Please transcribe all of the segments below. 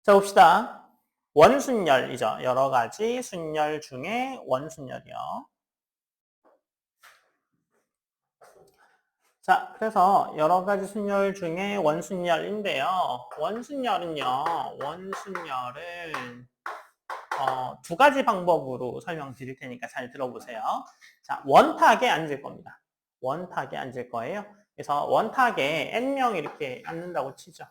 자, 봅시다. 원순열이죠. 여러 가지 순열 중에 원순열이요. 자, 그래서 여러 가지 순열 중에 원순열인데요. 원순열은 두 가지 방법으로 설명드릴 테니까 잘 들어보세요. 자, 원탁에 앉을 겁니다. 원탁에 앉을 거예요. 그래서 원탁에 n명이 이렇게 앉는다고 치죠.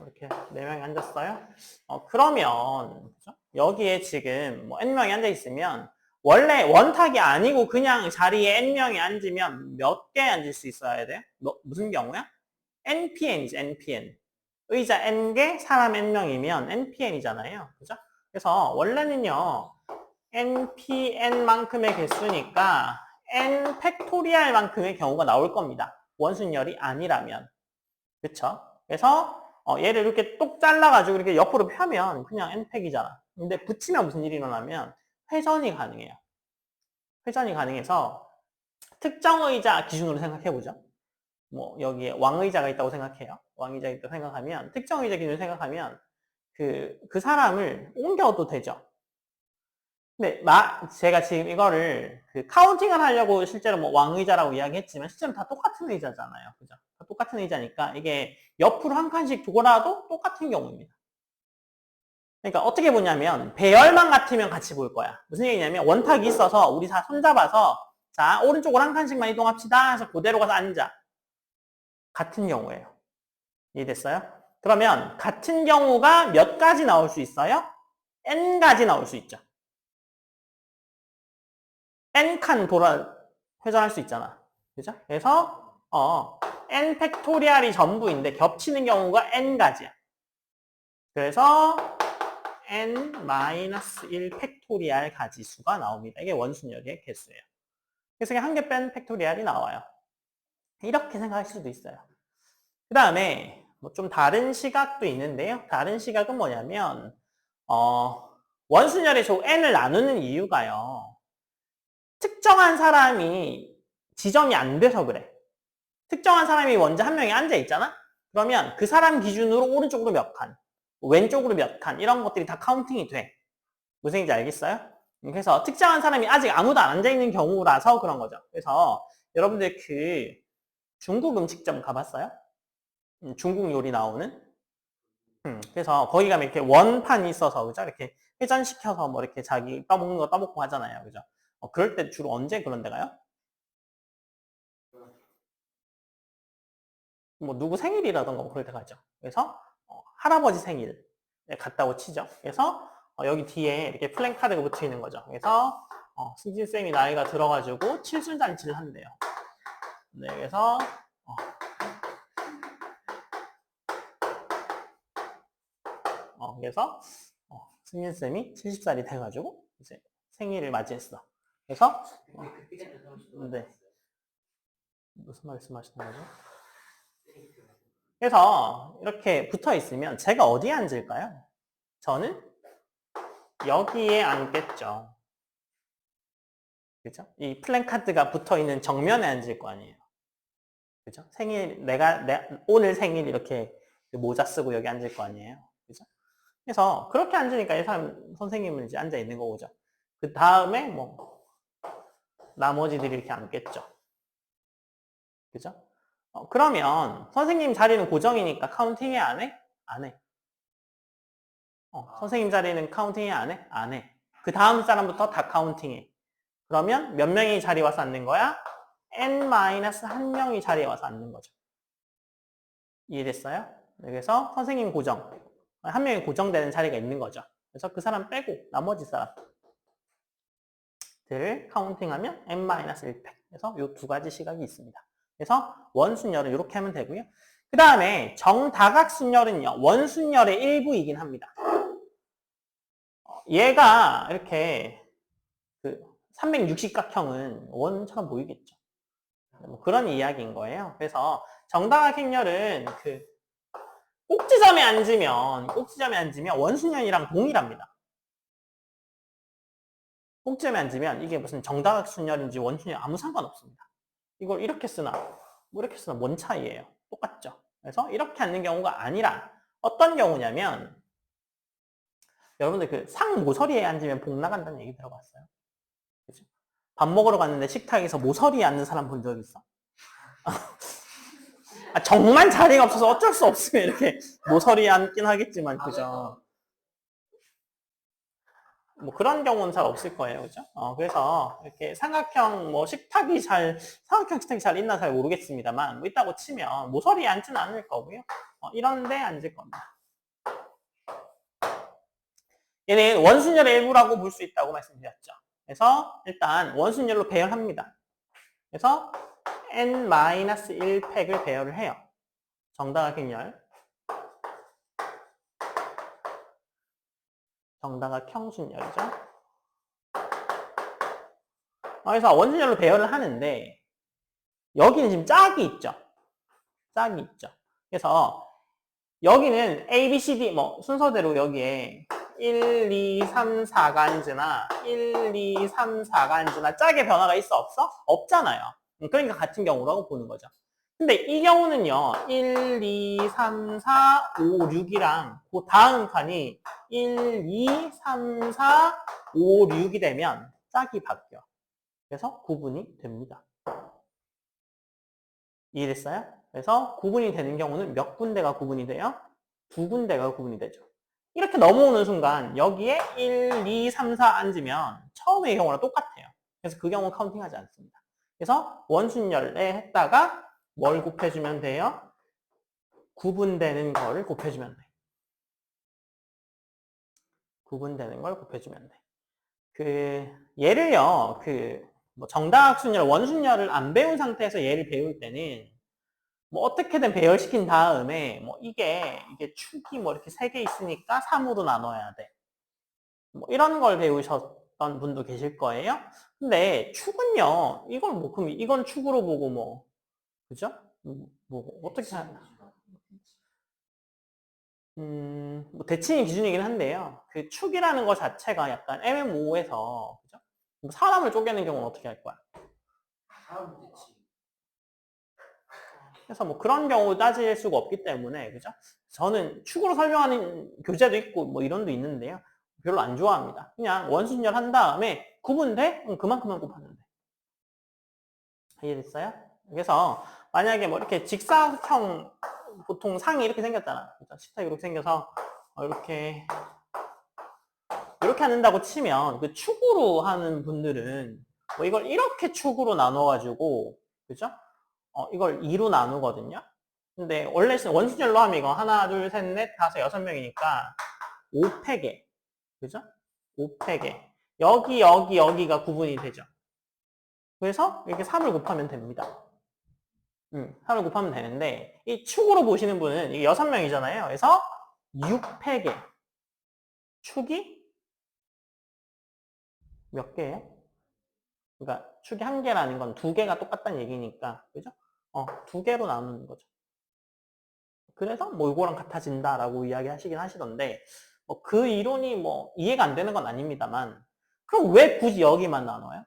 이렇게 4명이 앉았어요. 그러면 그죠? 여기에 지금 뭐 n명이 앉아 있으면 원래 원탁이 아니고 그냥 자리에 n명이 앉으면 몇 개 앉을 수 있어야 돼요? 무슨 경우야? npn이죠, npn. 의자 n개, 사람 n명이면 npn이잖아요. 그죠? 그래서 원래는요, npn만큼의 개수니까 n 팩토리알만큼의 경우가 나올 겁니다. 원순열이 아니라면. 그쵸? 그래서 얘를 이렇게 똑 잘라가지고 이렇게 옆으로 펴면 그냥 n팩이잖아. 근데 붙이면 무슨 일이 일어나면 회전이 가능해요. 회전이 가능해서 특정 의자 기준으로 생각해보죠. 뭐 여기에 왕의자가 있다고 생각해요. 왕의자가 있다고 생각하면 특정 의자 기준으로 생각하면 그 사람을 옮겨도 되죠. 근데 제가 지금 이거를 카운팅을 하려고 실제로 뭐 왕의자라고 이야기했지만 실제로 다 똑같은 의자잖아요. 그죠? 다 똑같은 의자니까 이게 옆으로 한 칸씩 두고라도 똑같은 경우입니다. 그러니까 어떻게 보냐면 배열만 같으면 같이 볼 거야. 무슨 얘기냐면 원탁이 있어서 우리 다 손잡아서 자 오른쪽으로 한 칸씩만 이동합시다 해서 그대로 가서 앉아. 같은 경우예요. 이해됐어요? 그러면 같은 경우가 몇 가지 나올 수 있어요? n가지 나올 수 있죠. n칸 회전할 수 있잖아. 그죠? 그래서 n 팩토리알이 전부인데 겹치는 경우가 n가지야. 그래서 n-1 팩토리알 가지수가 나옵니다. 이게 원순열의 개수예요. 그래서 그냥 한 개 뺀 팩토리알이 나와요. 이렇게 생각하실 수도 있어요. 그 다음에 뭐 좀 다른 시각도 있는데요. 다른 시각은 뭐냐면 원순열의 조 n을 나누는 이유가요. 특정한 사람이 지정이 안 돼서 그래. 특정한 사람이 먼저 한 명이 앉아 있잖아? 그러면 그 사람 기준으로 오른쪽으로 몇 칸, 왼쪽으로 몇 칸, 이런 것들이 다 카운팅이 돼. 무슨 얘기인지 알겠어요? 그래서 특정한 사람이 아직 아무도 안 앉아 있는 경우라서 그런 거죠. 그래서 여러분들 중국 음식점 가봤어요? 중국 요리 나오는? 그래서 거기 가면 이렇게 원판이 있어서, 그죠? 이렇게 회전시켜서 뭐 이렇게 자기 떠먹는 거 떠먹고 하잖아요. 그죠? 그럴 때 주로 언제 그런 데 가요? 뭐 누구 생일이라던가 뭐 그럴 때 가죠. 그래서 할아버지 생일에 갔다고 치죠. 그래서 여기 뒤에 이렇게 플랜카드가 붙어 있는 거죠. 그래서 승진쌤이 나이가 들어가지고 칠순잔치를 한대요. 네, 그래서 승진쌤이 70살이 돼가지고 이제 생일을 맞이했어. 그래서 네, 무슨 말씀하시는 거죠? 그래서 이렇게 붙어 있으면 제가 어디에 앉을까요? 저는 여기에 앉겠죠. 그죠? 이 플랜카드가 붙어 있는 정면에 앉을 거 아니에요. 그죠? 오늘 생일 이렇게 모자 쓰고 여기 앉을 거 아니에요. 그죠? 그래서 그렇게 앉으니까 이 사람, 선생님은 이제 앉아 있는 거죠. 그 다음에 뭐, 나머지들이 이렇게 앉겠죠. 그죠? 그러면 선생님 자리는 고정이니까 카운팅해, 안 해? 안 해. 선생님 자리는 카운팅해, 안 해? 안 해. 그 다음 사람부터 다 카운팅해. 그러면 몇 명이 자리 와서 앉는 거야? n-1명이 자리에 와서 앉는 거죠. 이해됐어요? 그래서 선생님 고정. 한 명이 고정되는 자리가 있는 거죠. 그래서 그 사람 빼고 나머지 사람들을 카운팅하면 n-1팩. 그래서 이 두 가지 시각이 있습니다. 그래서 원순열은 이렇게 하면 되고요. 그 다음에 정다각순열은요. 원순열의 일부이긴 합니다. 얘가 이렇게 360각형은 원처럼 보이겠죠. 뭐 그런 이야기인 거예요. 그래서 정다각행렬은 꼭지점에 앉으면 원순열이랑 동일합니다. 꼭지점에 앉으면 이게 무슨 정다각순열인지 원순열 아무 상관없습니다. 이걸 이렇게 쓰나 뭐 이렇게 쓰나 뭔 차이예요? 똑같죠. 그래서 이렇게 앉는 경우가 아니라 어떤 경우냐면 여러분들 그 상 모서리에 앉으면 복 나간다는 얘기 들어봤어요? 그죠? 밥 먹으러 갔는데 식탁에서 모서리에 앉는 사람 본 적 있어? 아, 정말 자리가 없어서 어쩔 수 없으면 이렇게 모서리에 앉긴 하겠지만, 그죠? 뭐 그런 경우는 잘 없을 거예요, 그죠? 그래서 이렇게 삼각형 뭐 삼각형 식탁이 잘 있나 잘 모르겠습니다만, 뭐 있다고 치면 모서리에 앉지는 않을 거고요. 이런데 앉을 겁니다. 얘는 원순열의 일부라고 볼 수 있다고 말씀드렸죠. 그래서 일단 원순열로 배열합니다. 그래서 n-1팩을 배열을 해요. 정다각형열, 정다각형 순열이죠. 그래서 원순열로 배열을 하는데 여기는 지금 짝이 있죠. 짝이 있죠. 그래서 여기는 A, B, C, D 뭐 순서대로 여기에 1, 2, 3, 4가 앉으나 1, 2, 3, 4가 앉으나 짝의 변화가 있어 없어? 없잖아요. 그러니까 같은 경우라고 보는 거죠. 근데 이 경우는요. 1, 2, 3, 4, 5, 6이랑 그 다음 칸이 1, 2, 3, 4, 5, 6이 되면 짝이 바뀌어. 그래서 구분이 됩니다. 이해됐어요? 그래서 구분이 되는 경우는 몇 군데가 구분이 돼요? 두 군데가 구분이 되죠. 이렇게 넘어오는 순간 여기에 1, 2, 3, 4 앉으면 처음의 경우랑 똑같아요. 그래서 그 경우 카운팅하지 않습니다. 그래서 원순열에 했다가 뭘 곱해주면 돼요? 구분되는 거를 곱해주면 돼. 구분되는 걸 곱해주면 돼. 얘를요, 뭐 정다각순열, 원순열을 안 배운 상태에서 얘를 배울 때는 뭐 어떻게든 배열시킨 다음에 뭐 이게 축이 뭐 이렇게 3개 있으니까 3으로 나눠야 돼. 뭐 이런 걸 배우셨던 분도 계실 거예요. 근데 축은요, 이걸 뭐 그럼 이건 축으로 보고 뭐 그죠? 뭐 어떻게 하나? 뭐 대칭이 기준이긴 한데요. 그 축이라는 것 자체가 약간 애매모호해서 그죠? 뭐 사람을 쪼개는 경우는 어떻게 할 거야? 사람 대칭. 그래서 뭐 그런 경우 따질 수가 없기 때문에 그죠? 저는 축으로 설명하는 교재도 있고 뭐 이론도 있는데요. 별로 안 좋아합니다. 그냥 원순열 한 다음에 구분돼? 그만큼만 곱하면 돼. 이해됐어요? 그래서 만약에 뭐 이렇게 직사형 보통 상이 이렇게 생겼잖아. 그죠? 식탁이 이렇게 생겨서 이렇게 한다고 치면 그 축으로 하는 분들은 뭐 이걸 이렇게 축으로 나눠가지고 그죠? 이걸 2로 나누거든요. 근데 원래 원순열로 하면 이거 하나, 둘, 셋, 넷, 다섯, 6명이니까 5팩에 그죠? 5팩에 여기가 구분이 되죠. 그래서 이렇게 3을 곱하면 됩니다. 3을 곱하면 되는데 이 축으로 보시는 분은 이게 6명이잖아요. 그래서 6팩에 축이 몇 개예요? 그러니까 축이 1개라는 건 2개가 똑같다는 얘기니까 그죠? 2개로 나누는 거죠. 그래서 뭐 이거랑 같아진다라고 이야기하시긴 하시던데 그 이론이 뭐 이해가 안 되는 건 아닙니다만 그럼 왜 굳이 여기만 나눠요?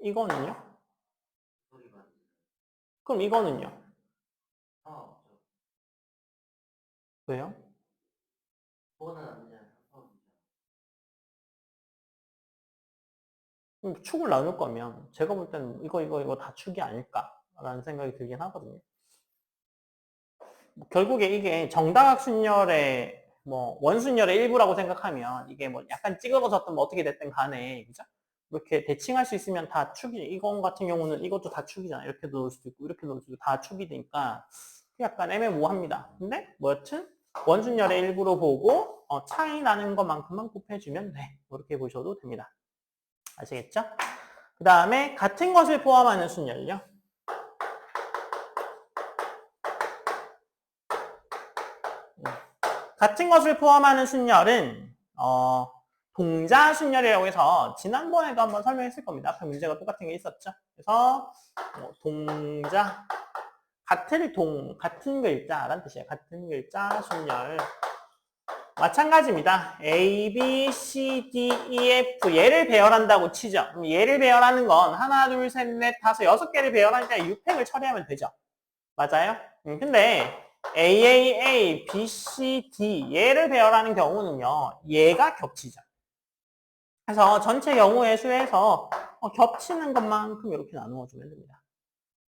이거는요? 그럼 이거는요? 왜요? 축을 나눌 거면 제가 볼 때는 이거 다 축이 아닐까라는 생각이 들긴 하거든요. 결국에 이게 정다각순열의 뭐 원순열의 일부라고 생각하면 이게 뭐 약간 찌그러졌든 뭐 어떻게 됐든 간에 그죠? 이렇게 대칭할 수 있으면 다 축이 이건 같은 경우는 이것도 다 축이잖아. 이렇게 넣을 수도 있고 이렇게 넣을 수도 있고 다 축이 되니까 약간 애매모호합니다. 근데 뭐 여튼 원순열의 일부로 보고 차이 나는 것만큼만 곱해주면 돼. 이렇게 보셔도 됩니다. 아시겠죠? 그 다음에 같은 것을 포함하는 순열요. 같은 것을 포함하는 순열은 동자 순열이라고 해서 지난번에도 한번 설명했을 겁니다. 앞에 문제가 똑같은 게 있었죠. 그래서 동자 같은 글자라는 뜻이에요. 같은 글자 순열 마찬가지입니다. A, B, C, D, E, F 얘를 배열한다고 치죠. 그럼 얘를 배열하는 건 하나, 둘, 셋, 넷, 다섯, 6개를 배열하니까 6팩을 처리하면 되죠. 맞아요? 근데 AAA, BC, D 얘를 배열하는 경우는요. 얘가 겹치죠. 그래서 전체 경우의 수에서 겹치는 것만큼 이렇게 나누어주면 됩니다.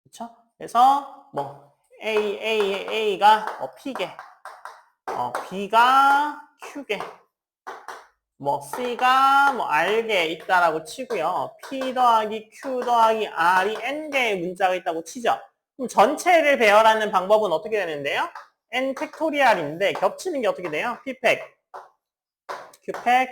그렇죠? 그래서 뭐 A가 P개, B가 Q개, 뭐 C가 뭐 R개 있다라고 치고요. P 더하기 Q 더하기 R이 N개의 문자가 있다고 치죠. 그럼 전체를 배열하는 방법은 어떻게 되는데요? N 팩토리얼인데 겹치는 게 어떻게 돼요? P팩, Q팩,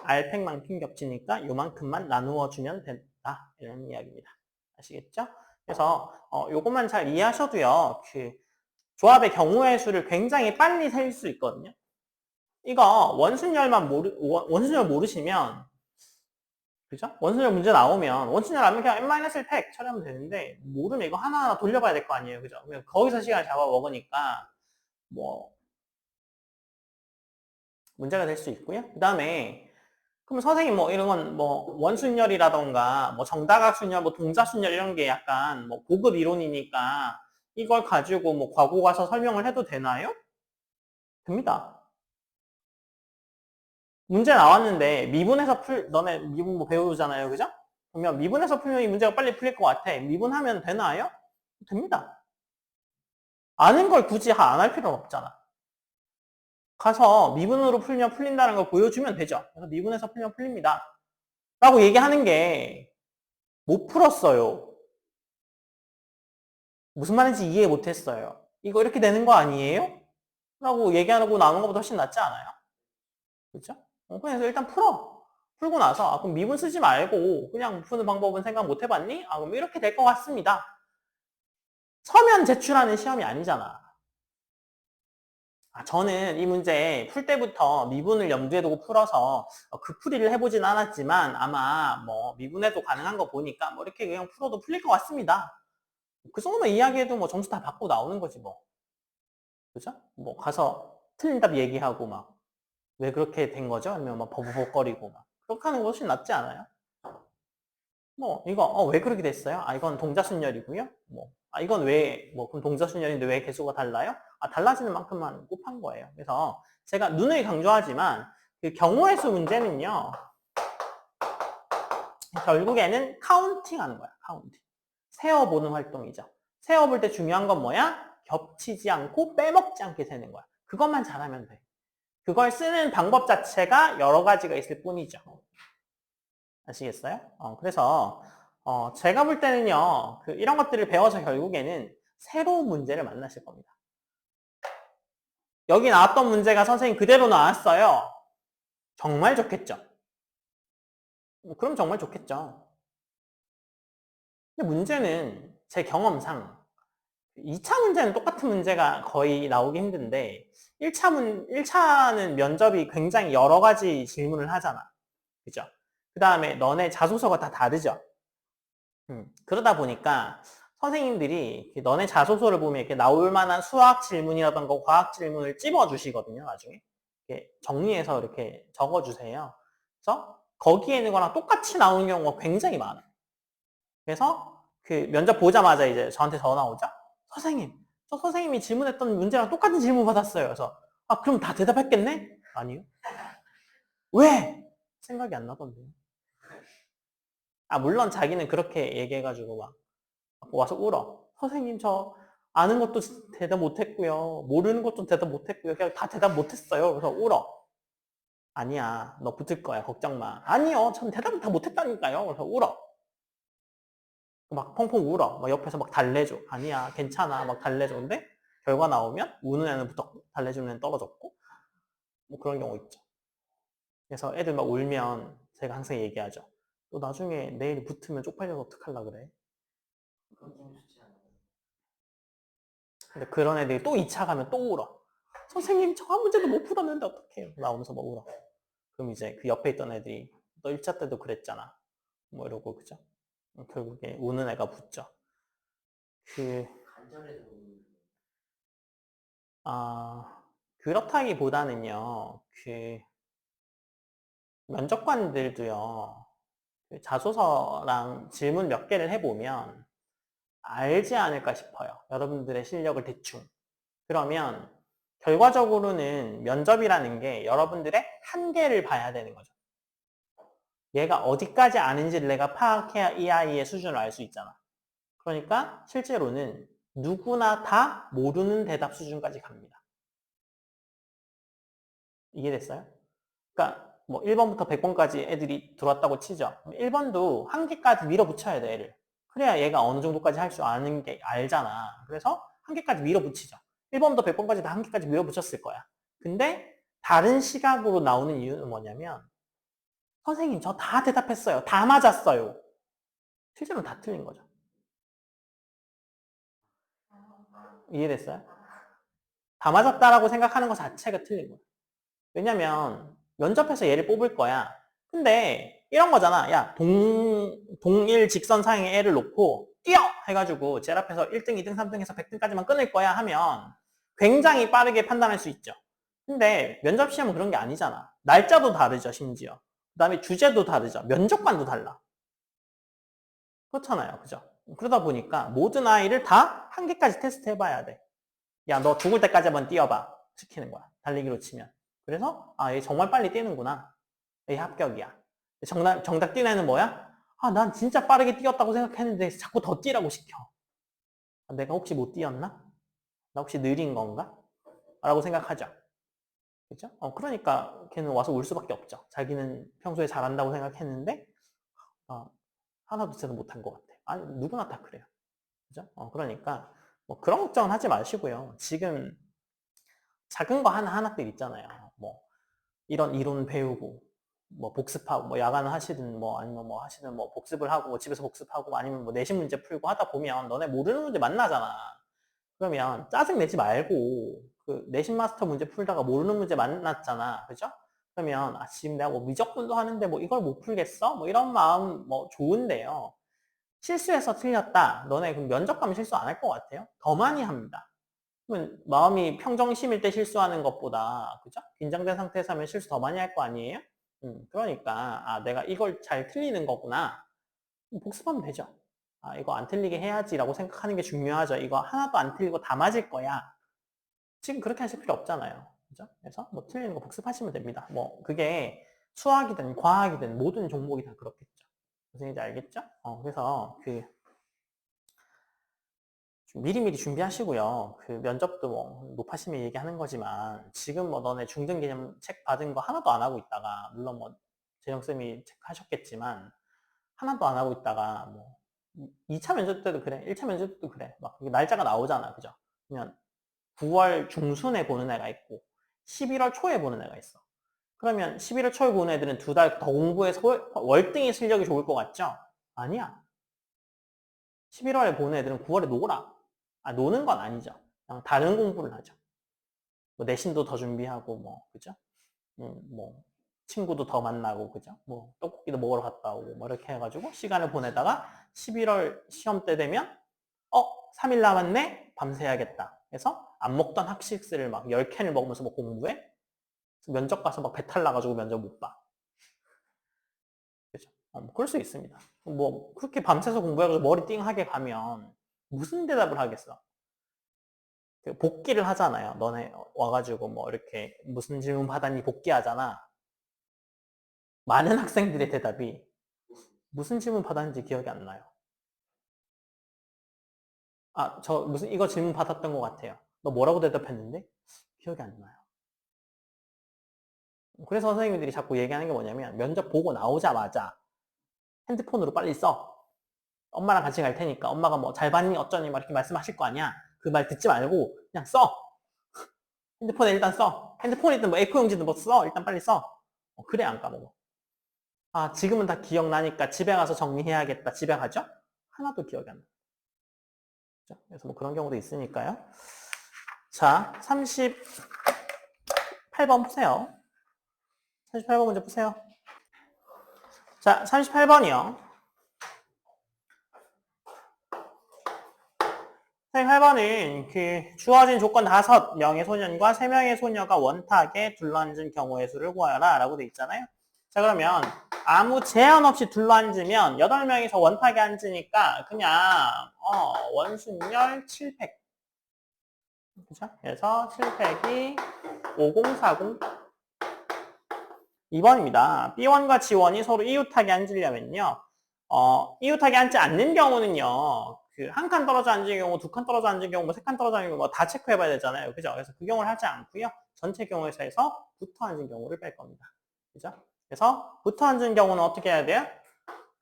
R팩만큼 겹치니까 요만큼만 나누어 주면 된다. 이런 이야기입니다. 아시겠죠? 그래서 요것만 잘 이해하셔도요. 그 조합의 경우의 수를 굉장히 빨리 셀 수 있거든요. 이거 원순열 모르시면, 그죠? 원순열 문제 나오면, 원순열 알면 그냥 n-1팩 처리하면 되는데, 모르면 이거 하나하나 돌려봐야 될 거 아니에요. 그죠? 거기서 시간을 잡아먹으니까, 뭐, 문제가 될 수 있고요. 그 다음에, 그럼 선생님 뭐 이런 건 뭐 원순열이라던가, 뭐 정다각순열, 뭐 동자순열 이런 게 약간 뭐 고급 이론이니까, 이걸 가지고 뭐 과거 가서 설명을 해도 되나요? 됩니다. 문제 나왔는데 미분해서 너네 미분 뭐 배우잖아요. 그죠? 그러면 미분해서 풀면 이 문제가 빨리 풀릴 것 같아. 미분하면 되나요? 됩니다. 아는 걸 굳이 안 할 필요는 없잖아. 가서 미분으로 풀면 풀린다는 걸 보여주면 되죠. 그래서 미분해서 풀면 풀립니다. 라고 얘기하는 게 못 풀었어요. 무슨 말인지 이해 못했어요. 이거 이렇게 되는 거 아니에요? 라고 얘기하고 나눈 것보다 훨씬 낫지 않아요? 그렇죠? 그래서 일단 풀어. 풀고 나서 그럼 미분 쓰지 말고 그냥 푸는 방법은 생각 못 해봤니? 그럼 이렇게 될 것 같습니다. 서면 제출하는 시험이 아니잖아. 저는 이 문제 풀 때부터 미분을 염두에 두고 풀어서 그 풀이를 해보진 않았지만 아마 뭐 미분해도 가능한 거 보니까 뭐 이렇게 그냥 풀어도 풀릴 것 같습니다. 그 정도면 이야기해도 뭐 점수 다 받고 나오는 거지 뭐. 그죠? 뭐 가서 틀린 답 얘기하고 막 왜 그렇게 된 거죠? 아니면 막 버벅거리고 막 그렇게 하는 거 훨씬 낫지 않아요? 뭐 이거 왜 그렇게 됐어요? 이건 동자순열이고요. 뭐 이건 왜 뭐 그럼 동자순열인데 왜 개수가 달라요? 달라지는 만큼만 곱한 거예요. 그래서 제가 누누이 강조하지만 그 경우의 수 문제는요. 결국에는 카운팅 하는 거야. 카운팅. 세어보는 활동이죠. 세어볼 때 중요한 건 뭐야? 겹치지 않고 빼먹지 않게 세는 거야. 그것만 잘하면 돼. 그걸 쓰는 방법 자체가 여러 가지가 있을 뿐이죠. 아시겠어요? 그래서 제가 볼 때는요. 이런 것들을 배워서 결국에는 새로운 문제를 만나실 겁니다. 여기 나왔던 문제가 선생님 그대로 나왔어요. 정말 좋겠죠? 그럼 정말 좋겠죠. 근데 문제는 제 경험상 2차 문제는 똑같은 문제가 거의 나오기 힘든데 1차는 면접이 굉장히 여러 가지 질문을 하잖아. 그죠? 그 다음에 너네 자소서가 다 다르죠? 그러다 보니까 선생님들이 너네 자소서를 보면 이렇게 나올 만한 수학 질문이라던가 과학 질문을 찝어주시거든요, 나중에. 이렇게 정리해서 이렇게 적어주세요. 그래서 거기에 있는 거랑 똑같이 나오는 경우가 굉장히 많아요. 그래서 그 면접 보자마자 이제 저한테 전화 오죠? 선생님, 저 선생님이 질문했던 문제랑 똑같은 질문 받았어요. 그래서 그럼 다 대답했겠네? 아니요. 왜? 생각이 안 나던데요. 물론 자기는 그렇게 얘기해가지고 막 와서 울어. 선생님 저 아는 것도 대답 못했고요. 모르는 것도 대답 못했고요. 그냥 다 대답 못했어요. 그래서 울어. 아니야. 너 붙을 거야. 걱정 마. 아니요. 전 대답을 다 못했다니까요. 그래서 울어. 막 펑펑 울어. 막 옆에서 막 달래줘. 아니야. 괜찮아. 막 달래줘. 근데 결과 나오면 우는 애는 붙었고 달래주는 애는 떨어졌고 뭐 그런 경우 있죠. 그래서 애들 막 울면 제가 항상 얘기하죠. 너 나중에 내일 붙으면 쪽팔려서 어떡하려 그래? 근데 그런 애들이 또 2차 가면 또 울어. 선생님 저 한 문제도 못 풀었는데 어떡해요? 나오면서 막 울어. 그럼 이제 그 옆에 있던 애들이 너 1차 때도 그랬잖아. 뭐 이러고 그죠? 결국에 우는 애가 붙죠. 그렇다기보다는요. 면접관들도요. 자소서랑 질문 몇 개를 해보면 알지 않을까 싶어요. 여러분들의 실력을 대충. 그러면 결과적으로는 면접이라는 게 여러분들의 한계를 봐야 되는 거죠. 얘가 어디까지 아는지를 내가 파악해야 이 아이의 수준을 알 수 있잖아. 그러니까 실제로는 누구나 다 모르는 대답 수준까지 갑니다. 이해됐어요? 그러니까 뭐 1번부터 100번까지 애들이 들어왔다고 치죠. 1번도 한 개까지 밀어붙여야 돼, 애를. 그래야 얘가 어느 정도까지 할 줄 아는 게 알잖아. 그래서 한 개까지 밀어붙이죠. 1번부터 100번까지 다 한 개까지 밀어붙였을 거야. 근데 다른 시각으로 나오는 이유는 뭐냐면 선생님 저 다 대답했어요. 다 맞았어요. 실제로는 다 틀린 거죠. 이해됐어요? 다 맞았다라고 생각하는 것 자체가 틀린 거예요. 왜냐면 면접해서 얘를 뽑을 거야. 근데 이런 거잖아. 야, 동일 직선상에 애를 놓고 뛰어! 해가지고 제 앞에서 1등, 2등, 3등 해서 100등까지만 끊을 거야 하면 굉장히 빠르게 판단할 수 있죠. 근데 면접 시험은 그런 게 아니잖아. 날짜도 다르죠, 심지어. 그 다음에 주제도 다르죠. 면접관도 달라. 그렇잖아요. 그죠? 그러다 보니까 모든 아이를 다 한 개까지 테스트 해봐야 돼. 야, 너 죽을 때까지 한번 뛰어봐. 시키는 거야. 달리기로 치면. 그래서, 아, 얘 정말 빨리 뛰는구나. 얘 합격이야. 정답 뛰는 애는 뭐야? 아, 난 진짜 빠르게 뛰었다고 생각했는데 자꾸 더 뛰라고 시켜. 아, 내가 혹시 못 뛰었나? 나 혹시 느린 건가? 라고 생각하죠. 그죠? 그러니까 걔는 와서 울 수밖에 없죠. 자기는 평소에 잘한다고 생각했는데, 하나도 제대로 못한 것 같아. 아니, 누구나 다 그래요. 그죠? 그러니까, 뭐 그런 걱정은 하지 마시고요. 지금 작은 거 하나하나들 있잖아요. 뭐, 이런 이론 배우고, 뭐 복습하고, 뭐 야간 하시든, 뭐 아니면 뭐 하시든, 뭐 복습을 하고, 뭐 집에서 복습하고, 아니면 뭐 내신 문제 풀고 하다 보면 너네 모르는 문제 만나잖아. 그러면 짜증 내지 말고, 그 내신 마스터 문제 풀다가 모르는 문제 만났잖아. 그죠? 그러면, 아, 지금 내가 뭐 미적분도 하는데 뭐 이걸 못 풀겠어? 뭐 이런 마음 뭐 좋은데요. 실수해서 틀렸다. 너네 그럼 면접 가면 실수 안 할 것 같아요? 더 많이 합니다. 그러면 마음이 평정심일 때 실수하는 것보다, 그죠? 긴장된 상태에서 하면 실수 더 많이 할 거 아니에요? 그러니까, 아, 내가 이걸 잘 틀리는 거구나. 복습하면 되죠. 아, 이거 안 틀리게 해야지라고 생각하는 게 중요하죠. 이거 하나도 안 틀리고 다 맞을 거야. 지금 그렇게 하실 필요 없잖아요. 그죠? 그래서 뭐 틀리는 거 복습하시면 됩니다. 뭐, 그게 수학이든 과학이든 모든 종목이 다 그렇겠죠. 무슨 얘기인지 알겠죠? 그래서 미리미리 준비하시고요. 그 면접도 뭐 높아심에 얘기하는 거지만 지금 뭐 너네 중등 개념 책 받은 거 하나도 안 하고 있다가, 물론 뭐 재영쌤이 책 하셨겠지만 하나도 안 하고 있다가 뭐 2차 면접 때도 그래, 1차 면접 때도 그래. 막 날짜가 나오잖아. 그죠? 그러면 9월 중순에 보는 애가 있고 11월 초에 보는 애가 있어. 그러면 11월 초에 보는 애들은 2달 더 공부해서 월등히 실력이 좋을 것 같죠? 아니야. 11월에 보는 애들은 9월에 놀아. 노는 건 아니죠. 그냥 다른 공부를 하죠. 뭐 내신도 더 준비하고, 뭐, 그죠? 뭐, 친구도 더 만나고, 그죠? 뭐, 떡볶이도 먹으러 갔다 오고, 뭐, 이렇게 해가지고 시간을 보내다가 11월 시험 때 되면, 3일 남았네? 밤새야겠다. 그래서 안 먹던 학식스를 막 10캔을 먹으면서 뭐 공부해? 면접 가서 막 배탈 나가지고 면접 못 봐. 그죠? 뭐 그럴 수 있습니다. 뭐, 그렇게 밤새서 공부해가지고 머리 띵하게 가면 무슨 대답을 하겠어? 복기를 하잖아요. 너네 와가지고 뭐 이렇게 무슨 질문 받았니 복기하잖아. 많은 학생들의 대답이 무슨 질문 받았는지 기억이 안 나요. 아, 저 무슨 이거 질문 받았던 것 같아요. 너 뭐라고 대답했는데? 기억이 안 나요. 그래서 선생님들이 자꾸 얘기하는 게 뭐냐면 면접 보고 나오자마자 핸드폰으로 빨리 써. 엄마랑 같이 갈 테니까 엄마가 뭐 잘 봤니 어쩌니 막 이렇게 말씀하실 거 아니야. 그 말 듣지 말고 그냥 써. 핸드폰에 일단 써. 핸드폰이든 뭐 A4 용지든 뭐 써. 일단 빨리 써. 그래 안 까먹어. 아, 지금은 다 기억나니까 집에 가서 정리해야겠다. 집에 가죠? 하나도 기억이 안 나요. 그래서 뭐 그런 경우도 있으니까요. 자, 38번 보세요. 38번 문제 보세요. 자, 38번이요. 38번은 그 주어진 조건 5명의 소년과 3명의 소녀가 원탁에 둘러앉은 경우의 수를 구하라 라고 돼 있잖아요. 자, 그러면 아무 제한 없이 둘러앉으면 8명이서 원탁에 앉으니까 그냥 원순열 700 그죠? 그래서 7팩이 5040. 2번입니다. B1과 G1이 서로 이웃하게 앉으려면요. 이웃하게 앉지 않는 경우는요. 그 한 칸 떨어져 앉은 경우, 두 칸 떨어져 앉은 경우, 뭐 세 칸 떨어져 앉은 경우 다 체크해봐야 되잖아요. 그죠? 그래서 그 경우를 하지 않고요. 전체 경우에서 해서 붙어 앉은 경우를 뺄 겁니다. 그죠? 그래서 붙어 앉은 경우는 어떻게 해야 돼요?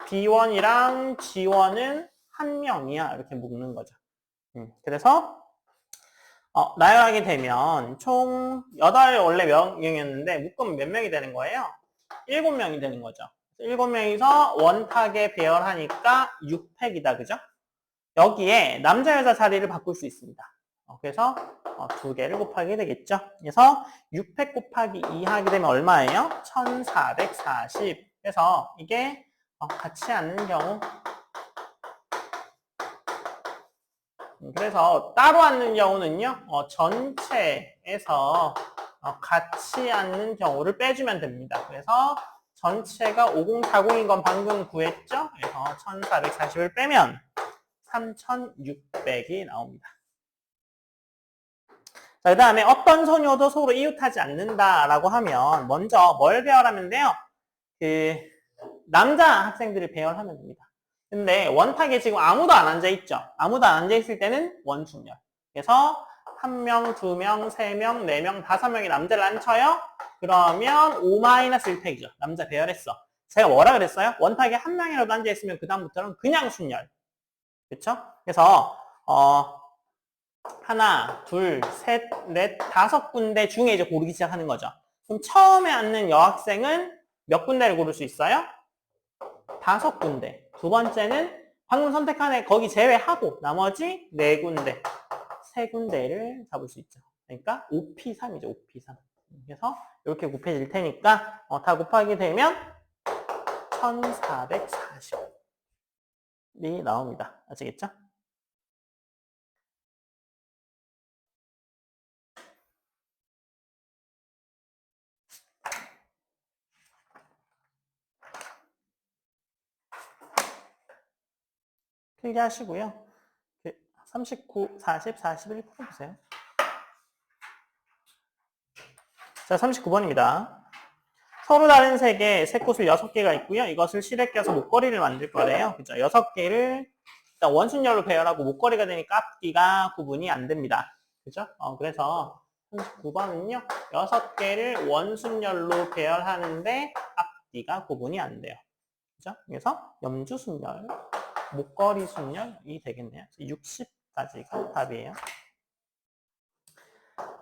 B1이랑 G1은 한 명이야. 이렇게 묶는 거죠. 그래서 나열하게 되면 총 8 원래 명이었는데 묶으면 몇 명이 되는 거예요? 7명이 되는 거죠. 7명이서 원탁에 배열하니까 6팩이다. 그죠? 여기에 남자 여자 자리를 바꿀 수 있습니다. 그래서 2개를 곱하게 되겠죠. 그래서 6팩 곱하기 2 하게 되면 얼마예요? 1440. 그래서 이게 같이 앉는 경우, 그래서 따로 앉는 경우는요, 전체에서 같이 앉는 경우를 빼주면 됩니다. 그래서 전체가 5040인 건 방금 구했죠? 그래서 1440을 빼면 3600이 나옵니다. 자, 그 다음에 어떤 소녀도 서로 이웃하지 않는다라고 하면 먼저 뭘 배열하면 돼요? 그 남자 학생들을 배열하면 됩니다. 근데 원탁에 지금 아무도 안 앉아있죠? 아무도 안 앉아있을 때는 원순열. 그래서 1명, 2명, 3명, 4명, 5명이 남자를 앉혀요? 그러면 5-1팩이죠. 남자 배열했어. 제가 뭐라 그랬어요? 원탁에 한 명이라도 앉아있으면 그 다음부터는 그냥 순열. 그쵸? 그래서 하나, 둘, 셋, 넷, 5군데 중에 이제 고르기 시작하는 거죠. 그럼 처음에 앉는 여학생은 몇 군데를 고를 수 있어요? 5군데. 두 번째는 방금 선택한 애 거기 제외하고 나머지 4군데, 3군데를 잡을 수 있죠. 그러니까 5P3이죠. 5P3. 그래서 이렇게 곱해질 테니까 다 곱하게 되면 1440이 나옵니다. 아시겠죠? 필기하시고요. 39, 40, 41 풀어보세요. 자, 39번입니다. 서로 다른 색의 새꽃을 6개가 있고요. 이것을 실에 껴서 목걸이를 만들 거래요. 그죠? 6개를 일단 원순열로 배열하고 목걸이가 되니까 앞뒤가 구분이 안 됩니다. 그죠? 그래서 39번은요. 6개를 원순열로 배열하는데 앞뒤가 구분이 안 돼요. 그죠? 그래서 염주순열, 목걸이 순열이 되겠네요. 60까지가 답이에요.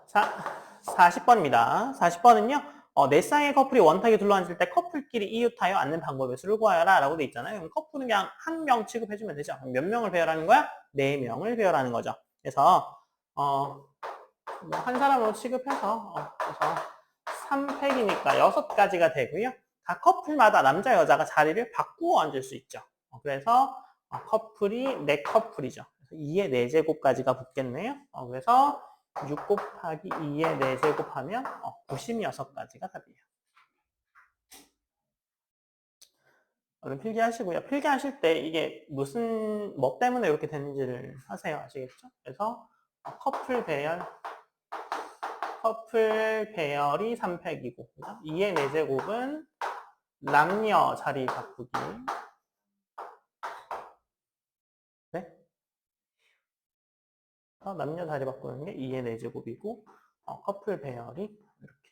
자, 40번입니다. 40번은요. 네 쌍의 커플이 원탁에 둘러앉을 때 커플끼리 이웃하여 앉는 방법의 수를 구하여라 라고 돼 있잖아요. 그럼 커플은 그냥 한 명 취급해주면 되죠. 몇 명을 배열하는 거야? 4명을 배열하는 거죠. 그래서 한 사람으로 취급해서 그래서 3팩이니까 6가지가 되고요. 각 커플마다 남자 여자가 자리를 바꾸어 앉을 수 있죠. 그래서 커플이 4커플이죠. 2의 4제곱까지가 붙겠네요. 그래서 6 곱하기 2의 4제곱 하면 96가지가 답이에요. 얼른 필기하시고요. 필기하실 때 이게 뭐 때문에 이렇게 되는지를 하세요. 아시겠죠? 그래서 커플 배열이 3팩이고 2의 4제곱은 남녀 자리 바꾸기. 네? 남녀 자리 바꾸는 게 2의 4제곱이고 커플 배열이 이렇게.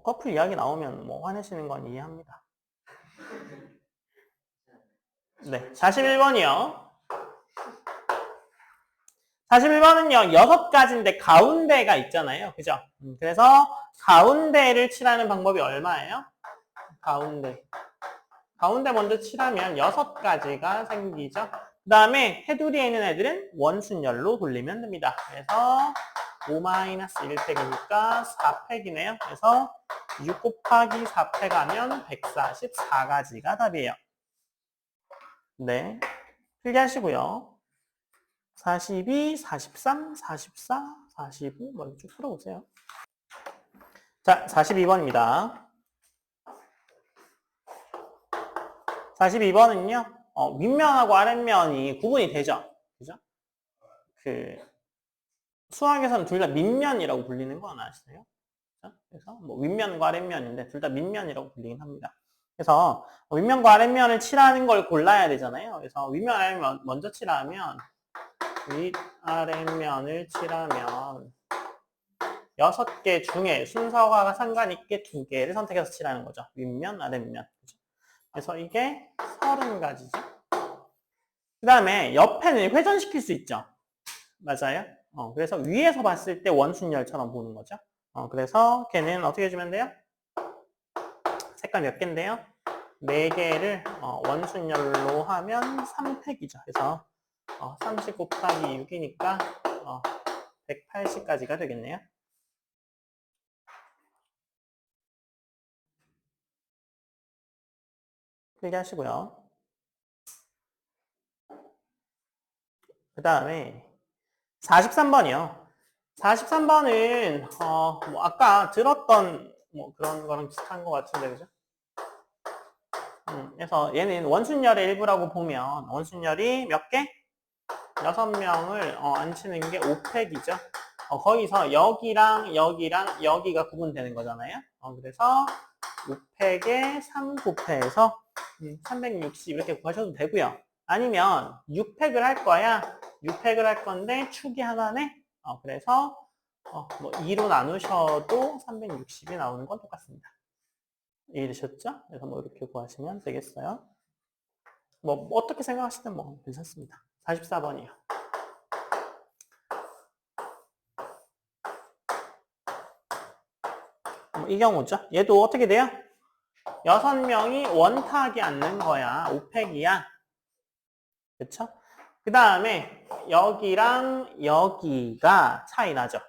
커플 이야기 나오면 화내시는 건 이해합니다. 네, 41번이요. 41번은요, 6가지인데 가운데가 있잖아요. 그죠? 그래서 가운데를 칠하는 방법이 얼마예요? 가운데 먼저 칠하면 6가지가 생기죠. 그 다음에 테두리에 있는 애들은 원순열로 돌리면 됩니다. 그래서 5-1팩이니까 4팩이네요. 그래서 6 곱하기 4팩 하면 144가지가 답이에요. 네, 필기하시고요. 42, 43, 44, 45 먼저 쭉 풀어보세요. 자, 42번입니다. 42번은요. 윗면하고 아랫면이 구분이 되죠. 그죠? 수학에서는 둘 다 밑면이라고 불리는 건 아시나요? 그죠? 그래서 뭐 윗면과 아랫면인데 둘 다 밑면이라고 불리긴 합니다. 그래서 윗면과 아랫면을 칠하는 걸 골라야 되잖아요. 그래서 윗면, 아랫면 먼저 칠하면 윗, 아랫면을 칠하면 6개 중에 순서가 상관있게 2개를 선택해서 칠하는 거죠. 윗면, 아랫면. 그죠? 그래서 이게 30가지죠. 그 다음에 옆에는 회전시킬 수 있죠. 맞아요? 그래서 위에서 봤을 때 원순열처럼 보는 거죠. 그래서 걔는 어떻게 해주면 돼요? 색깔 몇 개인데요? 4개를 원순열로 하면 3팩이죠. 그래서 30 곱하기 6이니까 180까지가 되겠네요. 필기 하시고요. 그 다음에 43번이요. 43번은 뭐 아까 들었던 뭐 그런 거랑 비슷한 것 같은데, 그죠? 그래서 얘는 원순열의 일부라고 보면 원순열이 몇 개? 6명을 안 치는 게 5팩이죠. 거기서 여기랑 여기랑 여기가 구분되는 거잖아요. 그래서 5팩에 3 곱해서 360 이렇게 구하셔도 되고요. 아니면 6팩을 할 거야. 6팩을 할 건데 축이 하나네. 그래서 뭐 2로 나누셔도 360이 나오는 건 똑같습니다. 이해되셨죠? 그래서 뭐 이렇게 구하시면 되겠어요. 뭐 어떻게 생각하시든 뭐 괜찮습니다. 44번이요. 이 경우죠. 얘도 어떻게 돼요? 6명이 원탁이 앉는 거야. 5팩이야. 그쵸? 그 다음에 여기랑 여기가 차이 나죠.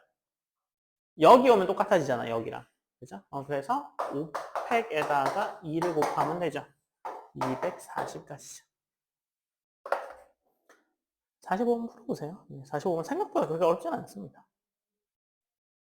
여기 오면 똑같아지잖아, 여기랑. 그죠? 그래서 5팩에다가 2를 곱하면 되죠. 240까지죠. 45번 풀어보세요. 45번 생각보다 그렇게 어렵진 않습니다.